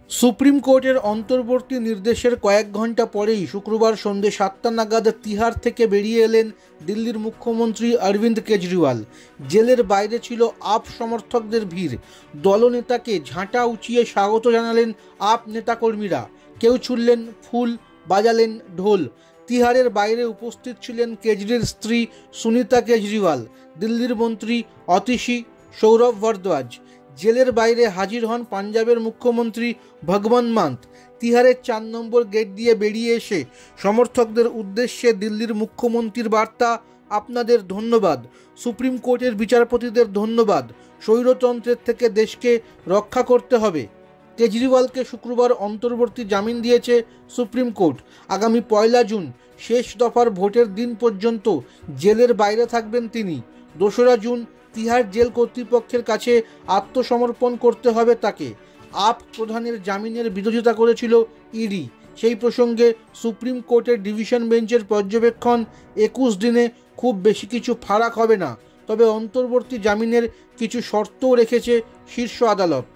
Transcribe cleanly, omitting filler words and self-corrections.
Supreme কোর্টের অন্তর্বর্তী নির্দেশের কয়েক ঘন্টা পরেই শুক্রবার সন্ধ্যে 7টা নাগাদ তিহার থেকে বেরিয়ে এলেন দিল্লির মুখ্যমন্ত্রী অরবিন্দ কেজরিওয়াল। জেলের বাইরে ছিল আপ সমর্থকদের ভিড়। দলনেতাকে ঝাঁটা উঁচিয়ে স্বাগত জানালেন আপ নেতাকর্মীরা। কেউ ছুড়লেন ফুল, বাজালেন ঢোল। তিহারের বাইরে উপস্থিত ছিলেন কেজরির স্ত্রী সুনীতা কেজরিওয়াল, দিল্লির মন্ত্রী অতিশী, সৌরভ ভরদ্বাজ। জেলের বাইরে হাজির হন পাঞ্জাবের মুখ্যমন্ত্রী ভগবন্ত মান। তিহারের 4 নম্বর গেট দিয়ে বেরিয়ে এসে সমর্থকদের উদ্দেশ্যে দিল্লির মুখ্যমন্ত্রীর বার্তা, আপনাদের ধন্যবাদ, সুপ্রিম কোর্টের বিচারপতিদের ধন্যবাদ, স্বৈরতন্ত্রের থেকে দেশকে রক্ষা করতে হবে। কেজরিওয়ালকে শুক্রবার অন্তর্বর্তী জামিন দিয়েছে সুপ্রিম কোর্ট। আগামী 1 জুন শেষ দফার ভোটের দিন পর্যন্ত জেলের বাইরে থাকবেন তিনি। 2রা জুন তিহার জেল কর্তৃপক্ষের কাছে আত্মসমর্পণ করতে হবে তাকে। আপ প্রধানের জামিনের বিরোধিতা করেছিল ইডি। সেই প্রসঙ্গে সুপ্রিম কোর্টের ডিভিশন বেঞ্চের পর্যবেক্ষণ, 21 দিনে খুব বেশি কিছু ফারাক হবে না, তবে অন্তর্বর্তী জামিনের কিছু শর্তও রেখেছে শীর্ষ আদালত।